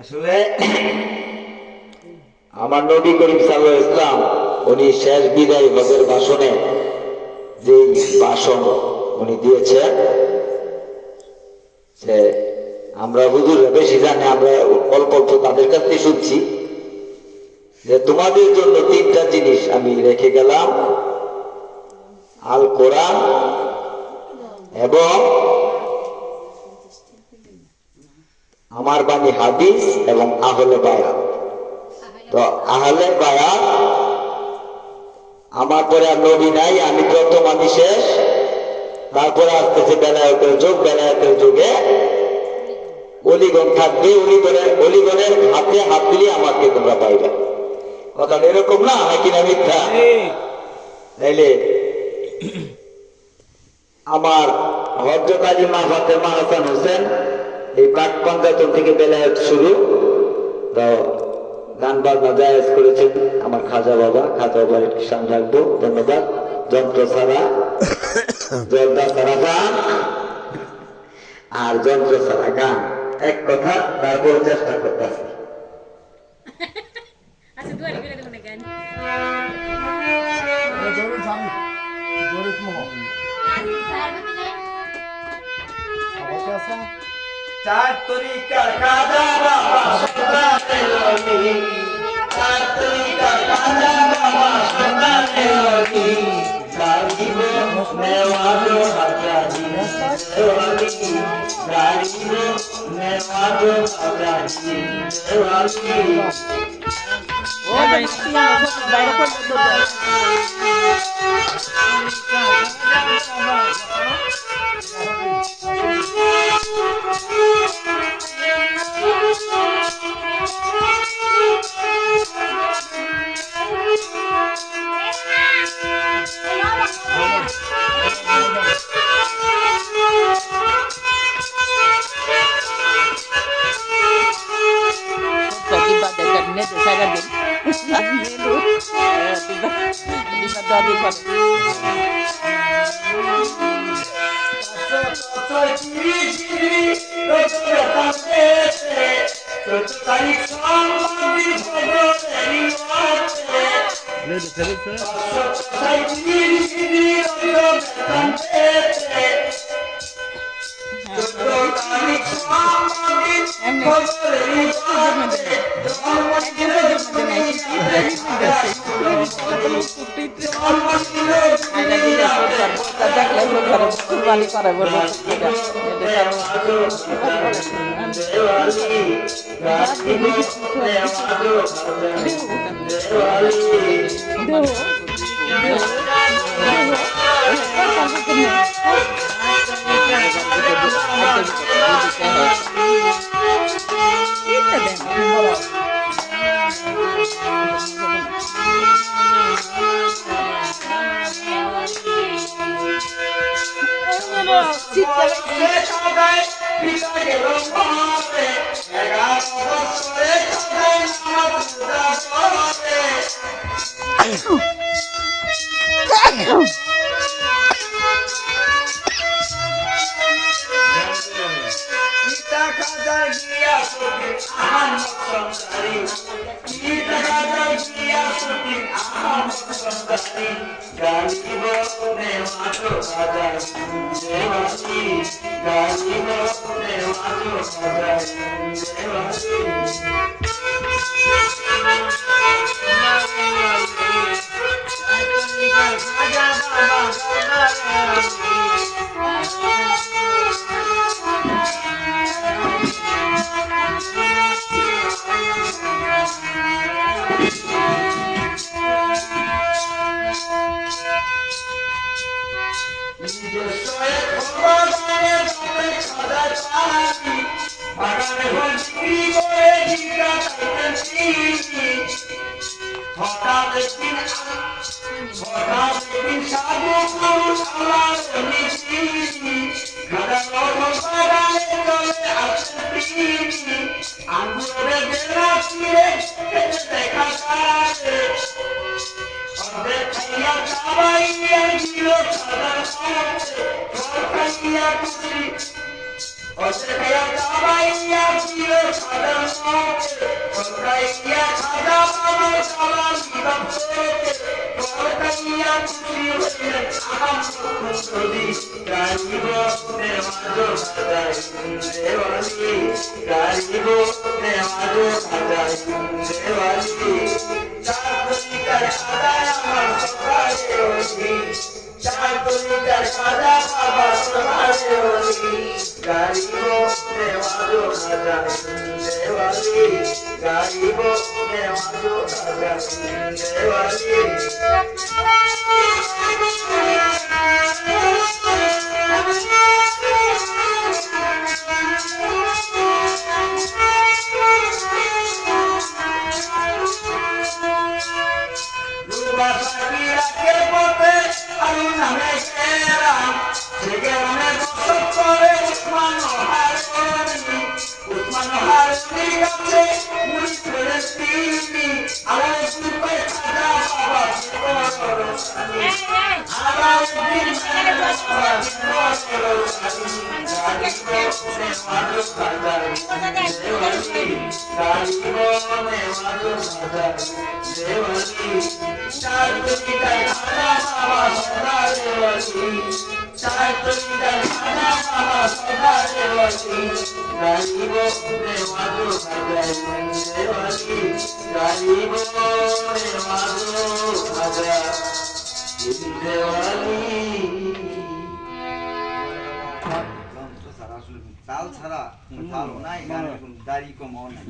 আসলে আমার নবী করিম সাল্লাল্লাহু আলাইহি ওয়াসাল্লাম উনি শেষ বিদায় হজের ভাষণে যে ভাষণ উনি দিয়েছেন, যে আমরা হুজুর বেশি জানি, আমরা অল্প অল্প তাদের কাছে শুনছি, যে তোমাদের জন্য তিনটা জিনিস আমি রেখে গেলাম, আল কোরআন এবং আমার বাণী হাদিস এবং আহলে বায়াত। তো আহলে বায়াত আমার পরে আর নবী নাই, আমি প্রথম, আমি শেষ। তারপরে আসতেছে বেলায়েতের যুগ, বেলায়েতের যুগে অলিগণ থাকবে, অলিগণের হাতে হাত দিলে আমাকে তোমরা পাইবে। কথাটা এরকম না, নাকি না মিথ্যা? তাইলে আমার হযরত আলী মা ফাতেমা হাসান হোসেন এই প্রাক পঞ্চায়েত থেকে বেলায়েত শুরু। তো গান বাজনা জায়েজ করেছেন আমার খাজা বাবার একটি শান রাখবো, ধন্যবাদ। যন্ত্র ছাড়া জর্দা ছাড়া গান আর যন্ত্র ছাড়া গান এক কথা, তারপর চেষ্টা করতেছি। চার তরিকার খাজা বাবা সদাতে ওলি, চার তরিকার খাজা বাবা সদাতে ওলি, গারিব নেওয়াজো হাজারি ওলি, গারিব নেওয়াজো হাজারি ওলি। ও ভাই বাইরে পড়ে তো অসহায় দাবাইয়া ছিল সাদা মুখে কলকাইয়া খাজা বাবা সালা বিদপ্তরে কলকাইয়া খুশি হইলেন আহম সুদি গারিব নেমাজো সাজাই দেওয়ালি গারিব নেমাজো সাজাই দেওয়ালি চাঁদনিকার সাজায় আমার সকালে ওঠি চাঁদনিকার সাজা বাবা সকালে ওঠি গারিব নেমাজো সাজাই দেওয়ালি গারিব নেমাজো সাজাই দেওয়ালি তাল ছাড়া কোনো তালও নাই গানের কোনো দাড়ি কমাও নাই